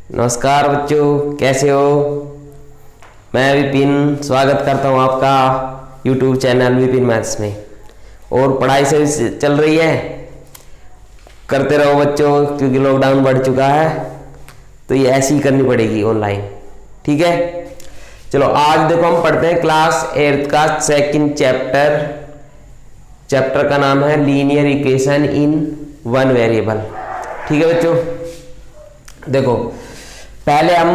नमस्कार बच्चों, कैसे हो। मैं विपिन स्वागत करता हूँ आपका YouTube चैनल विपिन मैथ्स में। और पढ़ाई से चल रही है, करते रहो बच्चों, क्योंकि लॉकडाउन बढ़ चुका है तो ये ऐसी ही करनी पड़ेगी ऑनलाइन। ठीक है, चलो आज देखो हम पढ़ते हैं क्लास 8 का सेकंड चैप्टर का नाम है linear equation in one variable. ठीक है बच्चों, देखो पहले हम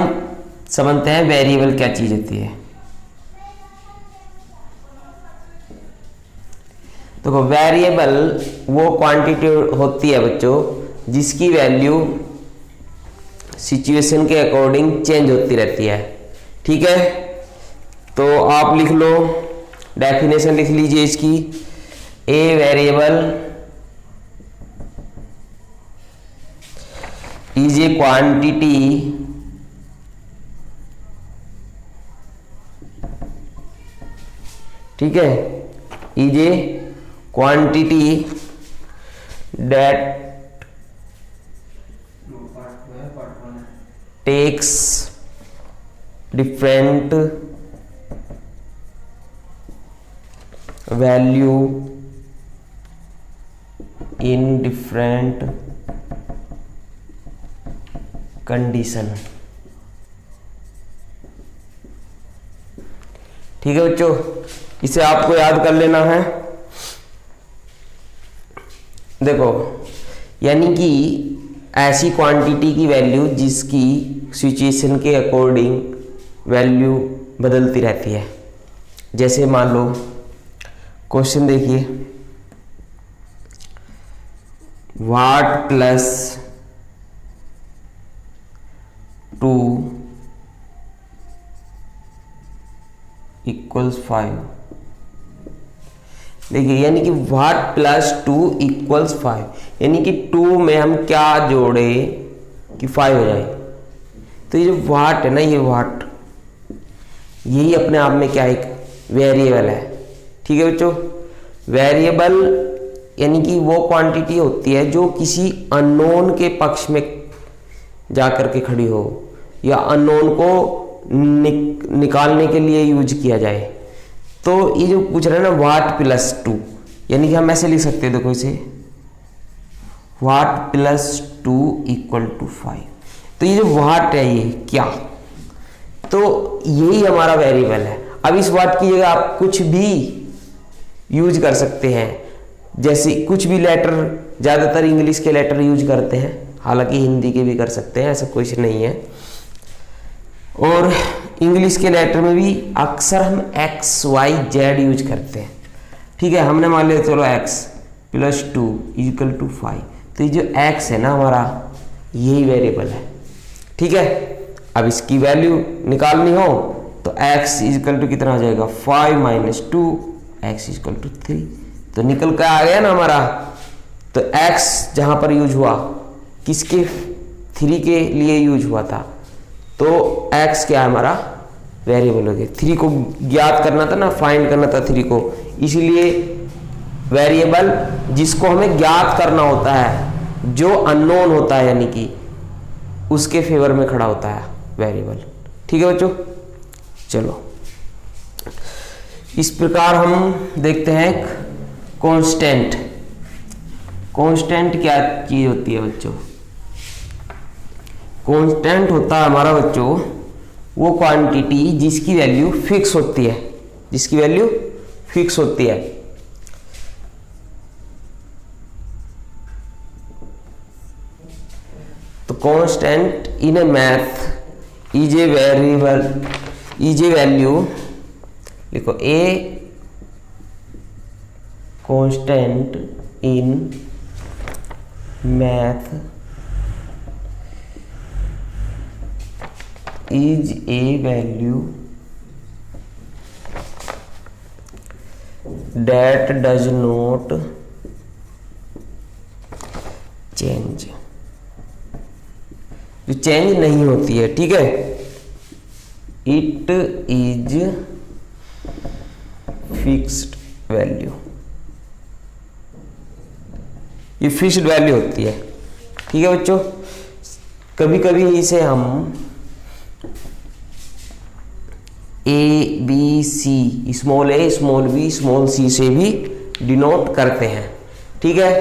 समझते हैं वेरिएबल क्या चीज होती है। देखो वेरिएबल वो क्वांटिटी होती है बच्चों जिसकी वैल्यू सिचुएशन के अकॉर्डिंग चेंज होती रहती है। ठीक है, तो आप लिख लो, डेफिनेशन लिख लीजिए इसकी। A variable is a quantity ठीक है, is a quantity that takes different value in different condition. ठीक है बच्चों, इसे आपको याद कर लेना है। देखो यानी कि ऐसी क्वांटिटी की वैल्यू जिसकी सिचुएशन के अकॉर्डिंग वैल्यू बदलती रहती है। जैसे मान लो क्वेश्चन देखिए, वाट प्लस 2 इक्वल्स 5। देखिए यानी कि वाट प्लस 2 इक्वल्स 5, यानी कि 2 में हम क्या जोड़े कि 5 हो जाए। तो ये जो वाट है ना, ये वाट यही अपने आप में क्या एक वेरिएबल है। ठीक है बच्चों, वेरिएबल यानी कि वो क्वांटिटी होती है जो किसी अननोन के पक्ष में जाकर के खड़ी हो या अननोन को निकालने के लिए यूज किया जाए। तो ये जो पूछ रहे हैं ना वाट प्लस 2, यानी कि हम ऐसे लिख सकते हैं, देखो इसे वाट प्लस 2 इक्वल टू 5। तो ये जो वाट है ये क्या, तो यही हमारा वेरिएबल है। अब इस वाट की जगह आप कुछ भी यूज कर सकते हैं, जैसे कुछ भी लेटर, ज़्यादातर इंग्लिश के लेटर यूज करते हैं, हालांकि हिंदी के भी कर सकते हैं, ऐसा कुछ नहीं है। और इंग्लिश के लेटर में भी अक्सर हम एक्स वाई जेड यूज करते हैं। ठीक है, हमने मान लिया चलो x प्लस 2 इक्वल टू 5। तो ये जो x है ना हमारा, यही वेरिएबल है। ठीक है, अब इसकी वैल्यू निकालनी हो तो x इक्वल टू कितना हो जाएगा, 5 माइनस 2 x इक्वल टू 3। तो निकल कर आ गया ना हमारा। तो x जहां पर यूज हुआ किसके, 3 के लिए यूज हुआ था, तो x क्या है हमारा वेरिएबल हो गया। 3 को ज्ञात करना था ना, फाइंड करना था 3 को, इसलिए वेरिएबल जिसको हमें ज्ञात करना होता है, जो अननोन होता है, यानी कि उसके फेवर में खड़ा होता है वेरिएबल। ठीक है बच्चों, चलो इस प्रकार हम देखते हैं कांस्टेंट। कांस्टेंट क्या चीज होती है बच्चों, कांस्टेंट होता है हमारा बच्चों वो क्वांटिटी जिसकी वैल्यू फिक्स होती है, जिसकी वैल्यू फिक्स होती है। तो constant in a math is a variable, is a value, लिखो a constant in math is a value that does not change, जो चेंज नहीं होती है। ठीक है, it is fixed value, ये फिक्स्ड वैल्यू होती है। ठीक है बच्चों, कभी कभी इसे हम A B C, small a small b small c से भी डिनोट करते हैं। ठीक है,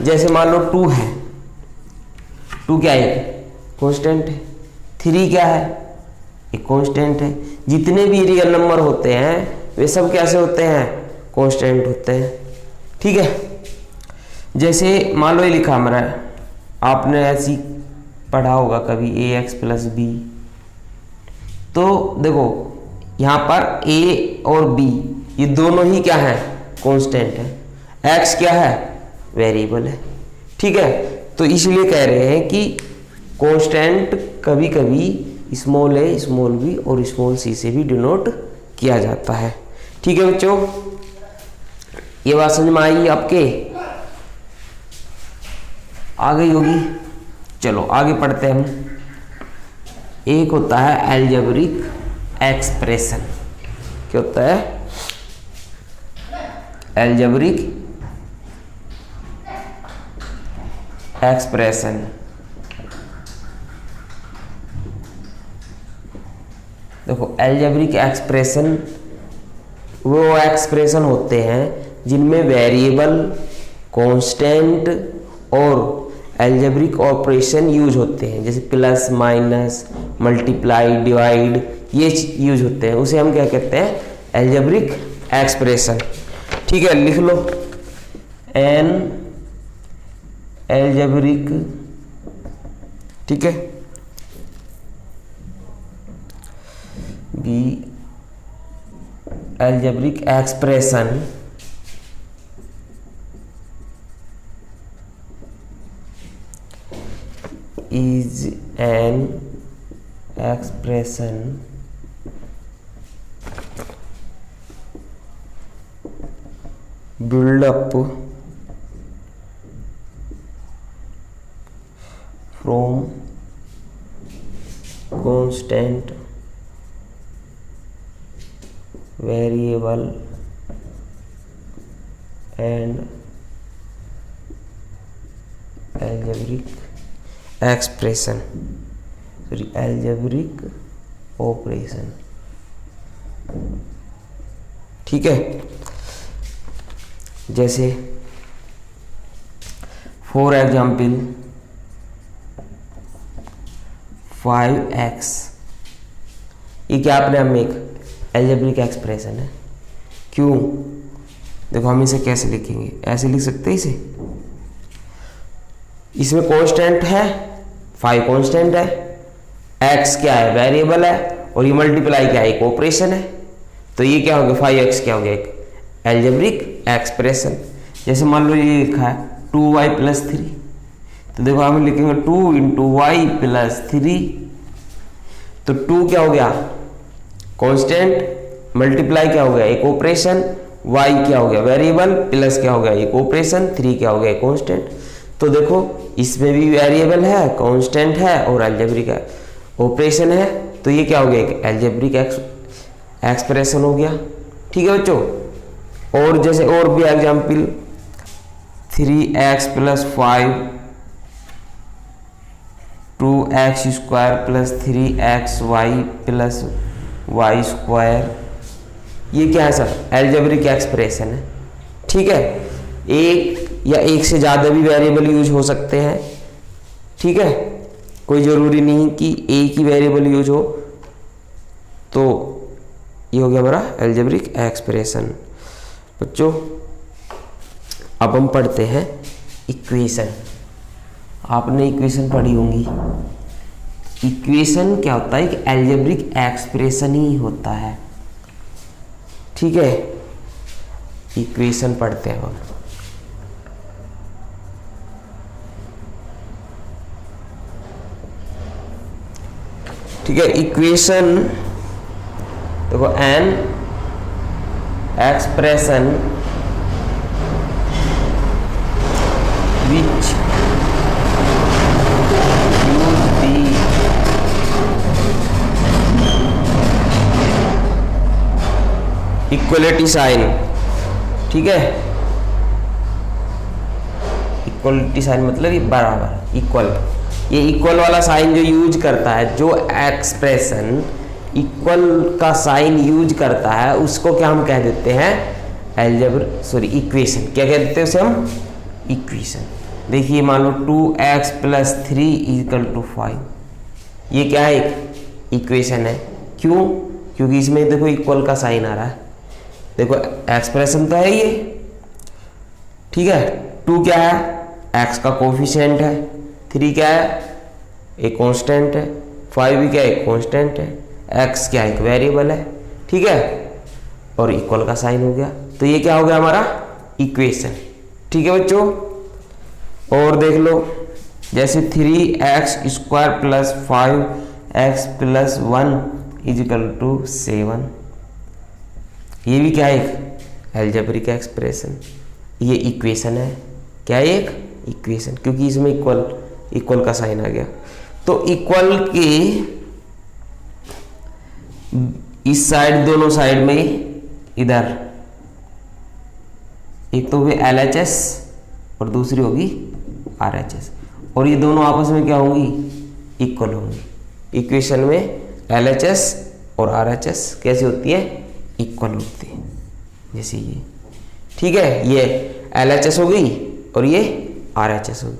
जैसे मान लो 2 है, 2 क्या है? कांस्टेंट है। 3 क्या है? एक कांस्टेंट है। जितने भी रियल नंबर होते हैं वे सब कैसे होते हैं? कांस्टेंट होते हैं। ठीक है, जैसे मान लो ये लिखा हमारा, आपने ऐसी पढ़ा होगा कभी ax प्लस बी। तो देखो यहाँ पर a और b ये दोनों ही क्या है? कांस्टेंट है। x क्या है? वेरिएबल है। ठीक है, तो इसलिए कह रहे हैं कि कांस्टेंट कभी कभी स्मॉल ए स्मॉल बी और स्मॉल सी से भी डिनोट किया जाता है। ठीक है बच्चों, ये बात समझ में आई आपके? आ गई होगी। चलो आगे पढ़ते हैं हम। एक होता है अलजेब्रिक एक्सप्रेशन। क्या होता है? Algebraic expression. देखो अलजेब्रिक एक्सप्रेशन वो एक्सप्रेशन होते हैं जिनमें वेरिएबल, कांस्टेंट और अलजेब्रिक ऑपरेशन यूज होते हैं, जैसे प्लस माइनस मल्टीप्लाई डिवाइड ये यूज होते हैं। उसे हम क्या कहते हैं? Algebraic expression. ठीक है, लिख लो एन अलजेब्रिक। ठीक है, b algebraic expression is an expression build up from constant variable and algebraic expression, sorry algebraic operation. ठीक है, जैसे फॉर एग्जाम्पल 5x, ये क्या अपने हम एक अलजेब्रिक एक्सप्रेशन है। क्यों? देखो हम इसे कैसे लिखेंगे, ऐसे लिख सकते हैं इसे। इसमें कांस्टेंट है, 5 कांस्टेंट है, x क्या है? वेरिएबल है, और ये मल्टीप्लाई क्या है? एक ऑपरेशन है। तो ये क्या हो गया? 5x क्या हो गया? एक अलजेब्रिक एक्सप्रेशन। जैसे मान लो ये लिखा है 2y प्लस 3, तो देखो हम लिखेंगे 2 इंटू वाई प्लस 3। तो 2 क्या हो गया? कांस्टेंट, मल्टीप्लाई क्या हो गया? एक ऑपरेशन, y क्या हो गया? वेरिएबल, प्लस क्या हो गया? एक ऑपरेशन, 3 क्या हो गया? कांस्टेंट। तो देखो इसमें भी वेरिएबल है, कांस्टेंट है और अलजेब्रिक ऑपरेशन है। तो ये क्या हो गया? एक अलजेब्रिक एक्सप्रेशन हो गया। ठीक है बच्चों, और जैसे और भी example 3x plus 5 2x square plus 3xy plus y square, ये क्या है सर? अलजेब्रिक एक्सप्रेशन है। ठीक है, एक या एक से ज़्यादा भी वेरिएबल यूज हो सकते हैं। ठीक है, कोई ज़रूरी नहीं कि एक ही वेरिएबल यूज हो। तो ये हो गया हमारा अलजेब्रिक एक्सप्रेशन। बच्चों अब हम पढ़ते हैं इक्वेशन। आपने इक्वेशन पढ़ी होंगी। इक्वेशन क्या होता है? कि अलजेब्रिक एक्सप्रेशन ही होता है। ठीक है, इक्वेशन पढ़ते हैं हम। ठीक है, इक्वेशन देखो an expression which use the equality sign. ठीक है, इक्वलिटी साइन मतलब ये बराबर, इक्वल। ये इक्वल वाला साइन जो यूज करता है, जो एक्सप्रेशन इक्वल का साइन यूज करता है, उसको क्या हम कह देते हैं, इक्वेशन। क्या कह देते हैं उसे हम, इक्वेशन। देखिए मान लो 2x + 3 = 5, ये क्या है, एक इक्वेशन है। क्यों, क्योंकि इसमें देखो इक्वल का साइन आ रहा है, देखो एक्सप्रेशन तो है ये, ठीक है। 2 क्या है, x का कोफिशिएंट है, 3 क्या है, एक कांस्टेंट है, 5 भी क्या है, एक कांस्टेंट है, x क्या है, एक वेरिएबल है, ठीक है, और इक्वल का साइन हो गया, तो ये क्या हो गया हमारा इक्वेशन, ठीक है बच्चों। और देख लो जैसे 3x² + 5x + 1 = 7, ये भी क्या है, एक अलजेब्रिक एक्सप्रेशन, ये इक्वेशन है, क्या है, एक इक्वेशन, क्योंकि इसमें इक्वल का साइन आ गया। तो इक्वल के इस साइड, दोनों साइड में इधर एक तो होगी LHS और दूसरी होगी RHS, और ये दोनों आपस में क्या होंगी, इक्वल होंगी। इक्वेशन में LHS और RHS कैसे होती है, इक्वल होती है, जैसे ये, ठीक है। ये LHS हो गई और ये RHS हो गई,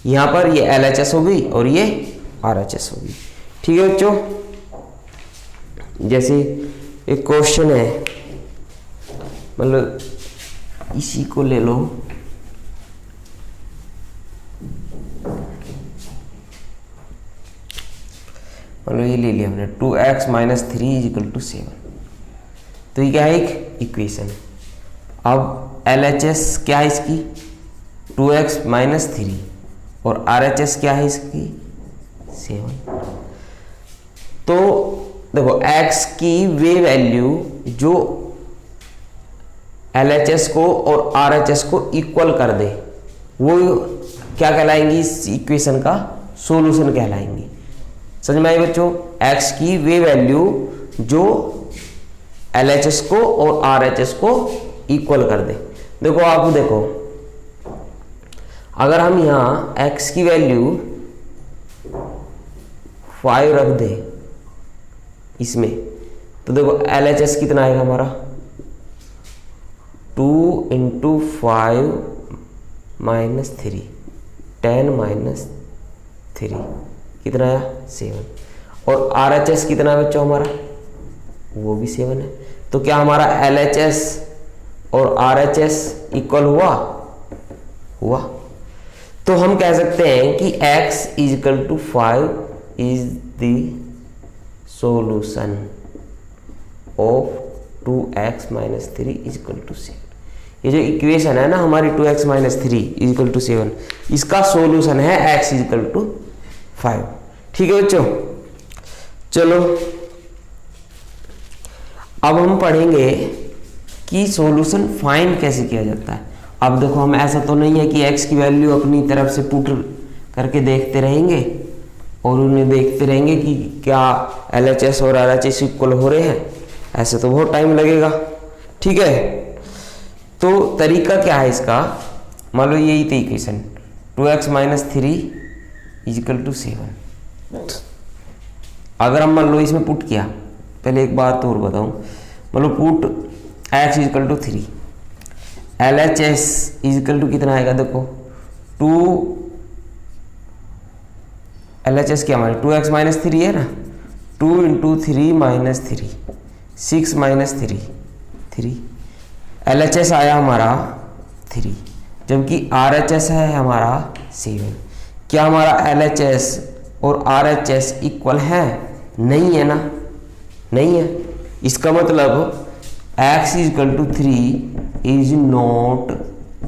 यहाँ पर ये LHS हो गई और ये RHS हो गई, ठीक है बच्चों। जैसे एक क्वेश्चन है, मतलब इसी को ले लो, मतलब ये ले लिया हमने 2x - 3 = 7, तो ये क्या है, एक इक्वेशन है। अब LHS क्या है इसकी, 2x - 3, और RHS क्या है इसकी, 7। तो देखो x की वे वैल्यू जो LHS को और RHS को इक्वल कर दे, वो क्या कहलाएंगी, इस इक्वेशन का सॉल्यूशन कहलाएंगी। समझ में आई बच्चों, x की वे वैल्यू जो LHS को और RHS को इक्वल कर दे। देखो आप देखो, अगर हम यहाँ x की वैल्यू 5 रख दे इसमें, तो देखो LHS कितना आएगा हमारा, 2 × 5 - 3, 10 - 3 कितना आया, 7। और RHS कितना है बच्चों हमारा, वो भी 7 है। तो क्या हमारा LHS और RHS इक्वल हुआ। तो हम कह सकते हैं कि x = 5 is the solution of 2x - 3 = 7। ये जो इक्वेशन है ना हमारी 2x - 3 = 7, इसका सॉल्यूशन है x = 5, ठीक है बच्चों। चलो अब हम पढ़ेंगे कि सॉल्यूशन फाइंड कैसे किया जाता है। अब देखो हम ऐसा तो नहीं है कि x की वैल्यू अपनी तरफ से पुट करके देखते रहेंगे और उन्हें देखते रहेंगे कि क्या LHS और RHS इक्वल हो रहे हैं, ऐसे तो बहुत टाइम लगेगा, ठीक है। तो तरीका क्या है इसका, मान लो यही थी इक्वेशन 2x - 3 = 7। अगर हम मान लो इसमें पुट किया, पहले एक बात और बताऊं, मतलब पुट x = 3, LHS = कितना आएगा, देखो 2, LHS क्या हमारे 2x - 3 है ना, 2 × 3 - 3 6 - 3 3, LHS आया हमारा 3, जबकि RHS है हमारा 7। क्या हमारा LHS और RHS इक्वल है, नहीं है ना, नहीं है। इसका मतलब x = 3 is not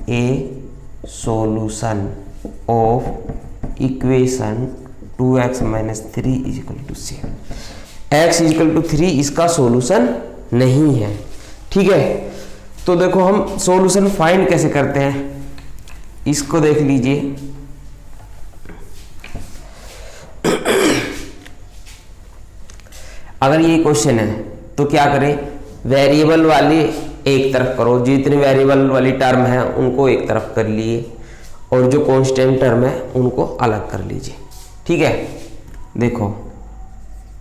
a solution of equation 2x - 3 = 7। x = 3 इसका सॉल्यूशन नहीं है, ठीक है। तो देखो हम सॉल्यूशन फाइंड कैसे करते हैं, इसको देख लीजिए। अगर ये क्वेश्चन है तो क्या करें, वेरिएबल वाली एक तरफ करो, जितने वेरिएबल वाली टर्म है उनको एक तरफ कर लिए और जो कांस्टेंट टर्म है उनको अलग कर लीजिए, ठीक है, देखो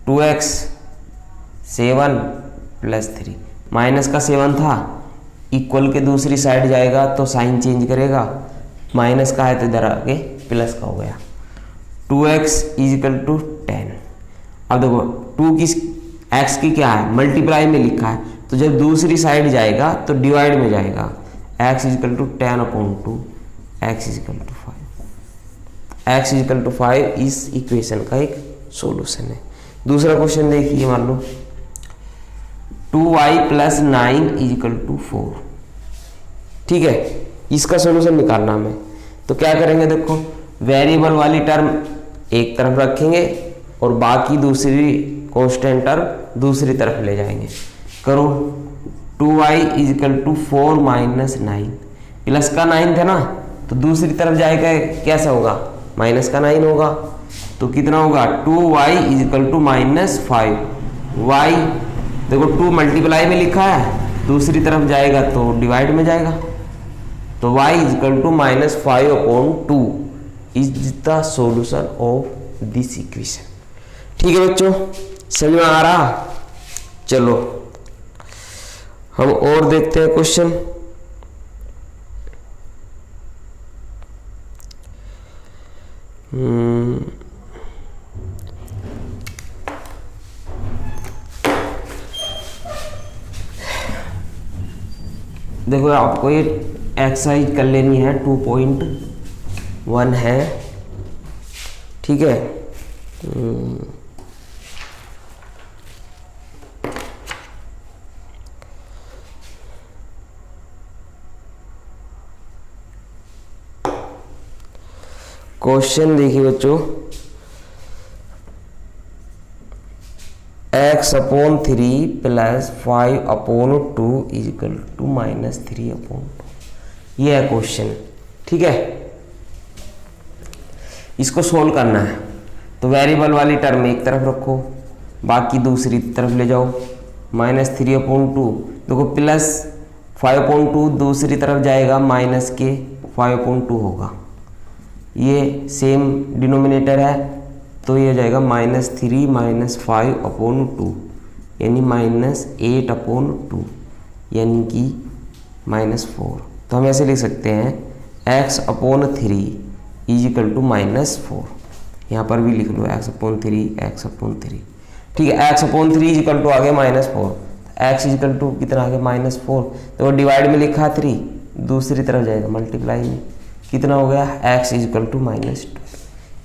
2x 7 प्लस 3, माइनस का 7 था, इक्वल के दूसरी साइड जाएगा तो साइन चेंज करेगा, माइनस का है तो इधर आके प्लस का हो गया। 2x is equal to 10। अब देखो 2 की x की क्या है, मल्टीप्लाई में लिखा है, तो जब दूसरी साइड जाएगा तो डिवाइड में जाएगा। x equal to 10/2, x equal to 5, x equal to 5 इस इक्वेशन का एक सॉल्यूशन है। दूसरा क्वेश्चन देखिए, मान लो 2y प्लस 9 इजिकल टू 4, ठीक है, इसका सॉल्यूशन निकालना हमें। तो क्या करेंगे, देखो वेरिएबल वाली टर्म एक तरफ रखेंगे और बाकी दूसरी कांस्टेंट टर्म दूसरी तरफ ले जाएंगे। करो 2y is equal to 4 minus 9, plus का 9 था ना, तो दूसरी तरफ जाएगा कैसा होगा, माइनस का 9 होगा, तो कितना होगा 2y is equal to minus 5। y देखो 2 मल्टीप्लाई में लिखा है, दूसरी तरफ जाएगा तो डिवाइड में जाएगा, तो y equal to minus 5/2 is the solution of this equation. ठीक है बच्चों, समझ में आ रहा? चलो हम और देखते हैं क्वेश्चन। देखो आपको ये एक्सरसाइज कर लेनी है, 2.1 है, ठीक है। क्वेश्चन देखिए बच्चों, x/3 plus 5/2 is equal to minus 3/2, ये है क्वेश्चन, ठीक है। इसको सोल्व करना है, तो वेरिएबल वाली टर्म एक तरफ रखो, बाकी दूसरी तरफ ले जाओ। माइनस 3/2, देखो प्लस 5/2 दूसरी तरफ जाएगा, माइनस के 5/2 होगा, ये सेम डिनोमिनेटर है, तो ये हो जाएगा -3 माइनस 5/2 यानी -8/2 यानी कि -4। तो हम ऐसे लिख सकते हैं x/3 इजिकल टू -4, यहाँ पर भी लिख लो x/3, ठीक है। x/3 इजिकल टू आ गया -4, x इजिकल टू कितना आ गया -4, तो डिवाइड में लिखा 3, दूसरी तरफ जाएगा मल्टीप्लाई में, कितना हो गया x इजिकल टू -2,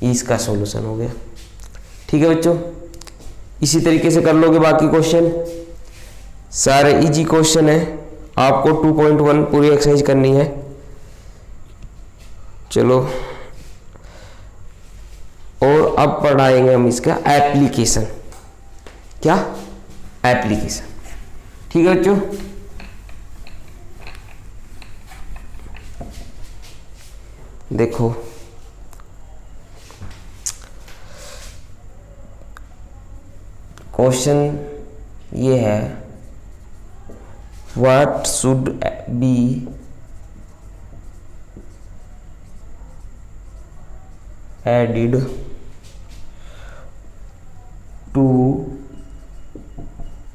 इसका सॉल्यूशन हो गया। ठीक है बच्चों, इसी तरीके से कर लोगे बाकी क्वेश्चन, सारे इजी क्वेश्चन है। आपको 2.1 पूरी एक्सरसाइज करनी है। चलो और अब पढ़ाएंगे हम इसका एप्लीकेशन। क्या एप्लीकेशन, ठीक है बच्चों। देखो क्वेश्चन ये है, what should be added to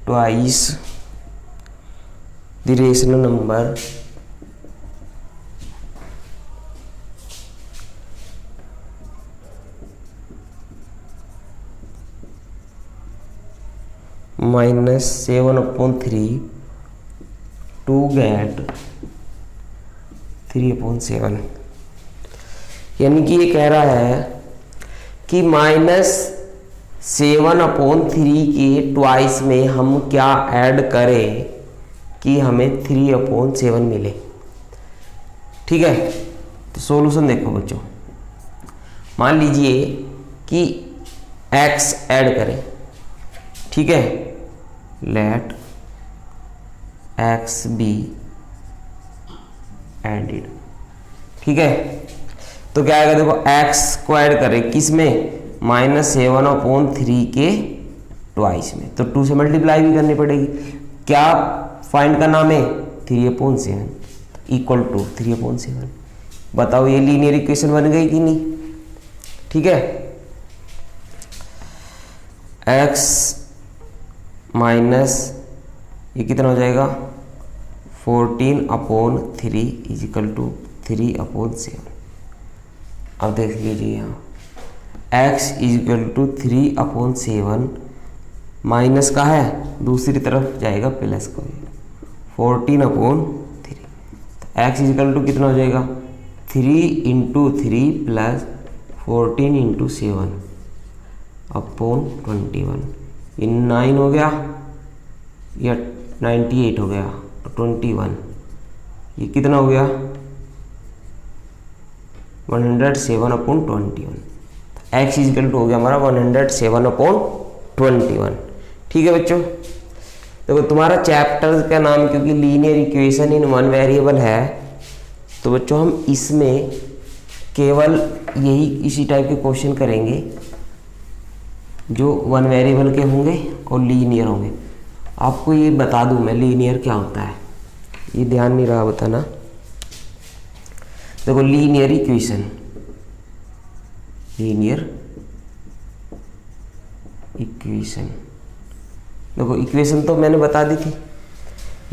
twice the rational number -7/3 to get 3/7, यानी कि ये कह रहा है कि -7/3 के ट्वाइस में हम क्या ऐड करें कि हमें 3/7 मिले। ठीक है, तो सॉल्यूशन देखो बच्चों, मान लीजिए कि x ऐड करें, ठीक है, लेट x बी एडिड, ठीक है। तो क्या आएगा, देखो x को ऐड करें किस में, -7/3 के ट्वाइस में, तो 2 से मल्टीप्लाई भी करनी पड़ेगी। क्या फाइंड करना है, 3/7 इक्वल टू 3/7। बताओ ये लीनियर इक्वेशन बन गई कि नहीं? ठीक है, x माइनस ये कितना हो जाएगा 14/3 इजिकल टू 3/7। अब देख लीजिए यहाँ x इजिकल टू 3/7 माइनस का है, दूसरी तरफ जाएगा प्लस का 14/3। तो x इजिकल टू कितना हो जाएगा 3 × 3 प्लस 14 × 7/21। ये 9 हो गया या 98 हो गया तो 21। ये कितना हो गया 107/21। x इजिकल टू हो गया हमारा 107/21। ठीक है बच्चों, देखो तुम्हारा चैप्टर का नाम क्योंकि linear equation in one variable है, तो बच्चों हम इसमें केवल यही इसी टाइप के क्वेश्चन करेंगे जो वन वेरिएबल के होंगे और लीनियर होंगे। आपको ये बता दूं मैं लीनियर क्या होता है, ये ध्यान नहीं रहा बताना। देखो लीनियर इक्वेशन, लीनियर इक्वेशन, देखो इक्वेशन तो मैंने बता दी थी।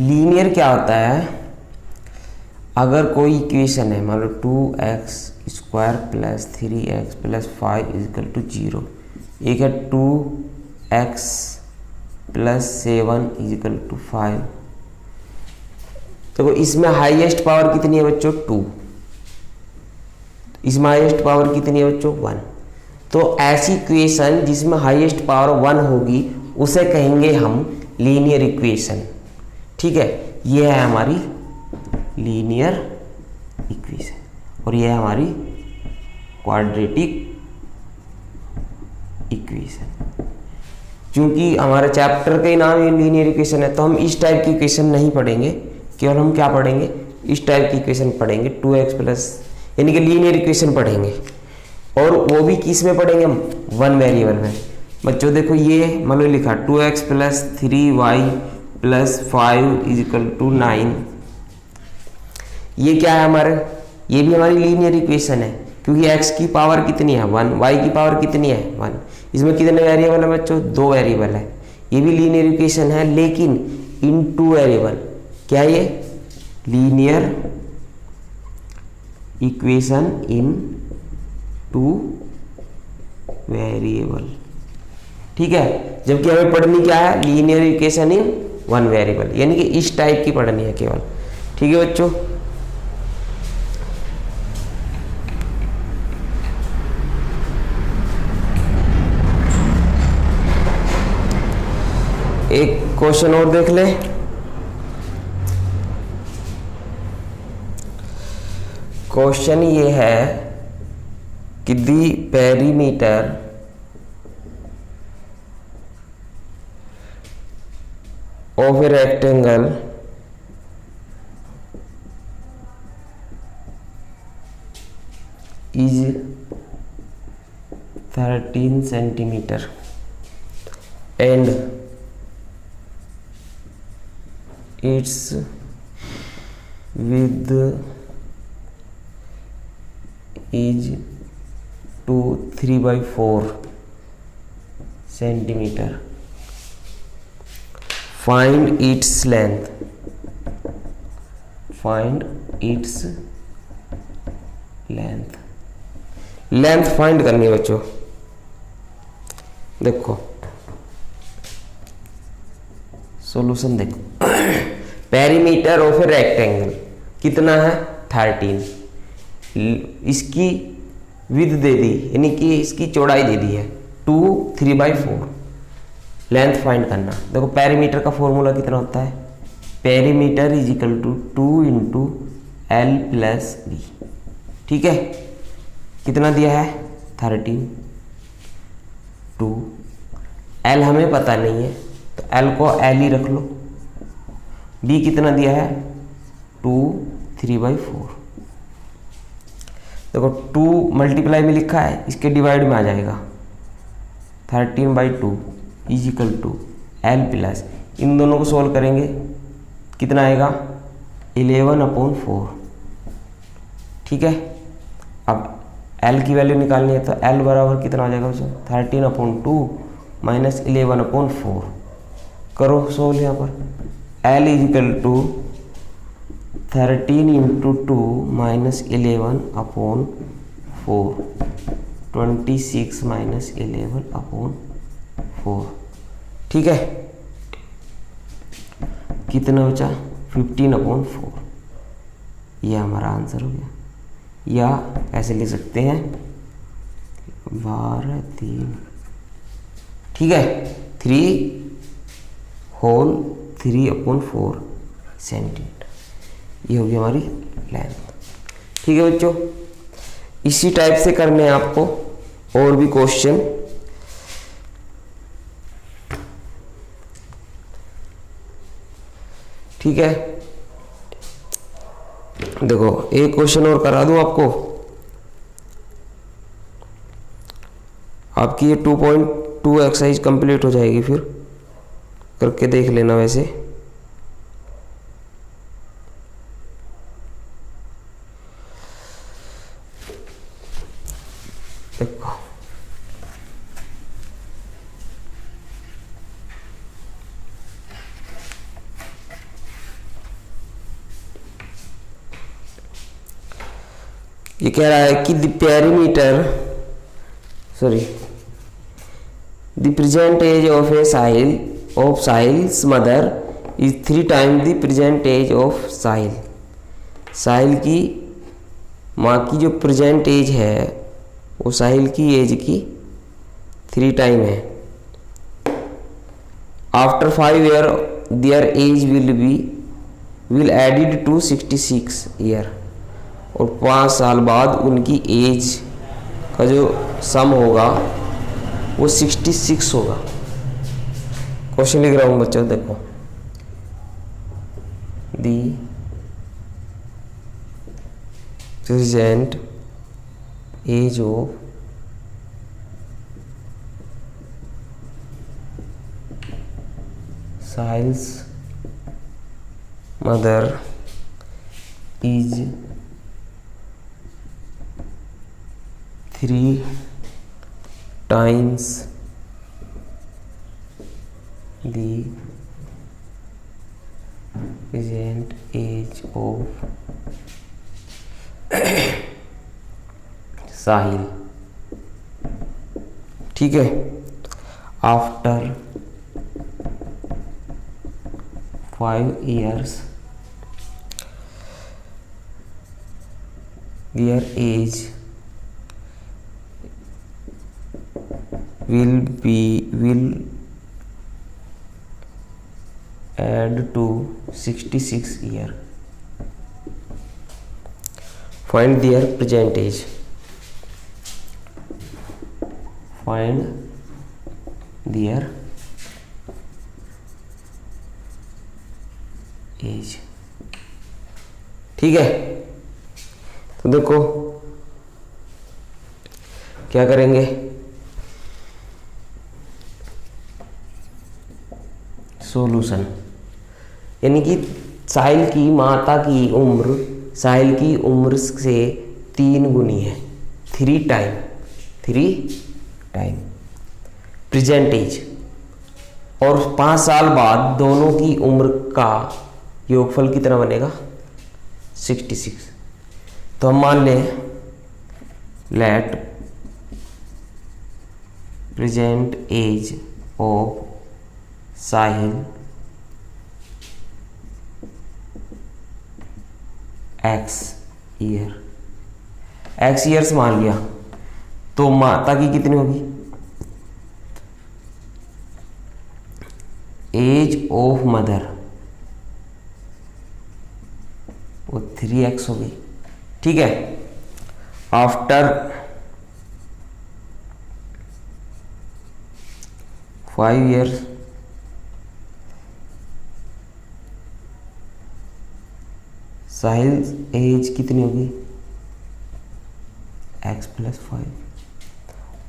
लीनियर क्या होता है, अगर कोई इक्वेशन है मान लो 2x² + 3x + 5 = 0, एक है 2x + 7 = 5। तो इसमें हाईएस्ट पावर कितनी है बच्चों 2, इसमें हाईएस्ट पावर कितनी है बच्चों 1। तो ऐसी इक्वेशन जिसमें हाईएस्ट पावर 1 होगी उसे कहेंगे हम लीनियर इक्वेशन। ठीक है, ये है हमारी लीनियर इक्वेशन और ये है हमारी क्वाड्रेटिक इक्वेशन। क्योंकि हमारे चैप्टर का ही नाम ही लीनियर इक्वेशन है तो हम इस टाइप की इक्वेशन नहीं पढ़ेंगे, केवल हम क्या पढ़ेंगे इस टाइप की इक्वेशन पढ़ेंगे 2x प्लस, यानी कि लीनियर इक्वेशन पढ़ेंगे। और वो भी किस में पढ़ेंगे हम वन वेरिएबल में। बच्चों देखो ये मान लो लिखा 2x + 3y + 5 = 9। ये क्या है हमारे, ये भी हमारी लीनियर इक्वेशन है क्योंकि x की पावर कितनी है 1, y की पावर कितनी है 1। इसमें कितने वेरिएबल है बच्चों 2 वेरिएबल है। ये भी लीनियर इक्वेशन है लेकिन इन 2 वेरिएबल। क्या ये लीनियर इक्वेशन इन 2 वेरिएबल। ठीक है, जबकि हमें पढ़नी क्या है लीनियर इक्वेशन इन 1 वेरिएबल, यानी कि इस टाइप की पढ़नी है केवल। ठीक है बच्चों, एक क्वेश्चन और देख ले। क्वेश्चन ये है कि the perimeter of a rectangle is 13 centimetre and its width is 3/4 centimeter. Find its length. Find its length. Length find करनी है बच्चों। देखो सॉल्यूशन देखो पेरीमीटर ऑफ ए रेक्टेंगल कितना है 13, इसकी विड्थ दे दी यानी कि इसकी चौड़ाई दे दी है 2 3/4। लेंथ फाइंड करना। देखो पेरीमीटर का फॉर्मूला कितना होता है, पेरीमीटर = 2 × L + B। ठीक है, कितना दिया है 13, 2। L हमें पता नहीं है तो L को L ही रख लो। B कितना दिया है 2 3/4। देखो 2 मल्टीप्लाई में लिखा है, इसके डिवाइड में आ जाएगा 13/2 = L + इन दोनों को सोल्व करेंगे कितना आएगा 11/4। ठीक है, अब L की वैल्यू निकालनी है तो L बराबर कितना आ जाएगा 13/2 माइनस 11/4 करो सोल्व यहाँ पर। L is equal to 13 into 2 minus 11/4 26 minus 11/4। ठीक है, कितना बचा 15/4। यह हमारा आंसर हो गया। या ऐसे लिख सकते हैं 12/3। ठीक है, 3/4 सेंटीमीटर। ये होगी हमारी लेंथ। ठीक है बच्चों, इसी टाइप से करने हैं आपको और भी क्वेश्चन। ठीक है, देखो एक क्वेश्चन और करा दूं आपको। आपकी ये 2.2 एक्सरसाइज कंप्लीट हो जाएगी, फिर करके देख लेना। वैसे देखो ये कह रहा है कि the present age of a Sahil's mother is 3 time the present age of Sahil. Sahil की माँ की जो प्रेजेंट एज है वो साहिल की एज की 3 टाइम है। After 5 year there age will added to 66 year. और 5 साल बाद उनकी एज का जो सम होगा वो 66 होगा। क्वेश्चन लिख रहा हूँ बच्चों, देखो the present age of Sahil's mother is 3 times the present age of Sahil. ठीक है, after 5 years their age will add to 66 year. Find their present age. Find their age. ठीक है, तो देखो क्या करेंगे। सॉल्यूशन, यानी कि साहिल की माता की उम्र साहिल की उम्र से 3 गुनी है। 3 टाइम प्रेजेंट एज, और 5 साल बाद दोनों की उम्र का योगफल कितना बनेगा 66। तो हम मान लें let present age of Sahil x years मान लिया, तो माता की कितनी होगी एज ऑफ मदर वो 3x होगी। ठीक है, आफ्टर 5 years साहिल एज कितनी होगी x + 5,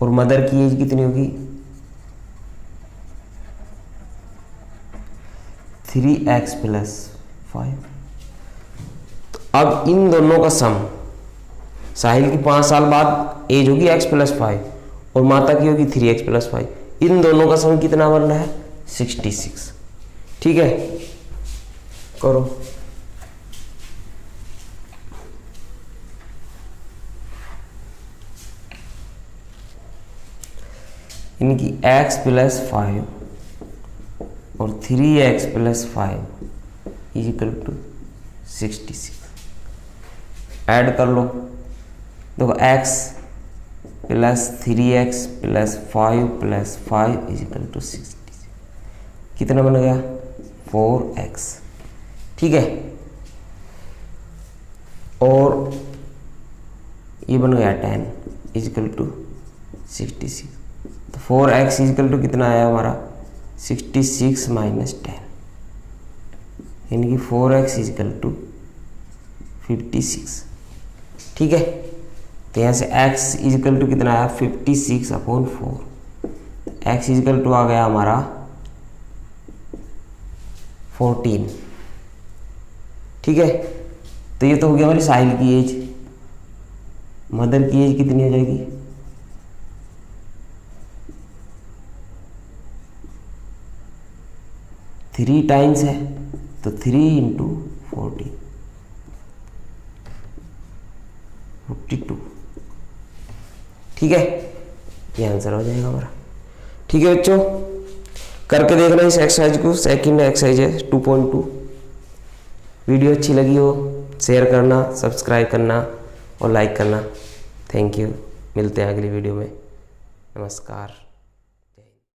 और मदर की एज कितनी होगी 3x + 5। तो अब इन दोनों का सम, साहिल की 5 साल बाद एज होगी x + 5 और माता की होगी 3x + 5। इन दोनों का सम कितना बन रहा है 66। ठीक है, करो। इनकी x प्लस 5 और 3x plus 5 equal to 66। Add कर लो। देखो x plus 3x plus 5 plus 5 equal to 66। कितना बन गया 4x। ठीक है, और ये बन गया 10 इक्वल टू 66। तो 4x इक्वल टू कितना आया हमारा 66 माइनस 10, यानी कि 4x इक्वल टू 56। ठीक है, तो यहाँ से x इक्वल टू कितना आया 56/4। x इक्वल टू आ गया हमारा 14। ठीक है, तो ये तो हो गया हमारी साहिल की एज। मदर की एज कितनी हो जाएगी 3 टाइम्स है तो 3 × 40 52। ठीक है, ये आंसर हो जाएगा हमारा। ठीक है बच्चों, करके देखना इस एक्सरसाइज को। सेकंड एक्सरसाइज है 2.2। वीडियो अच्छी लगी हो शेयर करना, सब्सक्राइब करना और लाइक करना। थैंक यू, मिलते हैं अगली वीडियो में। नमस्कार।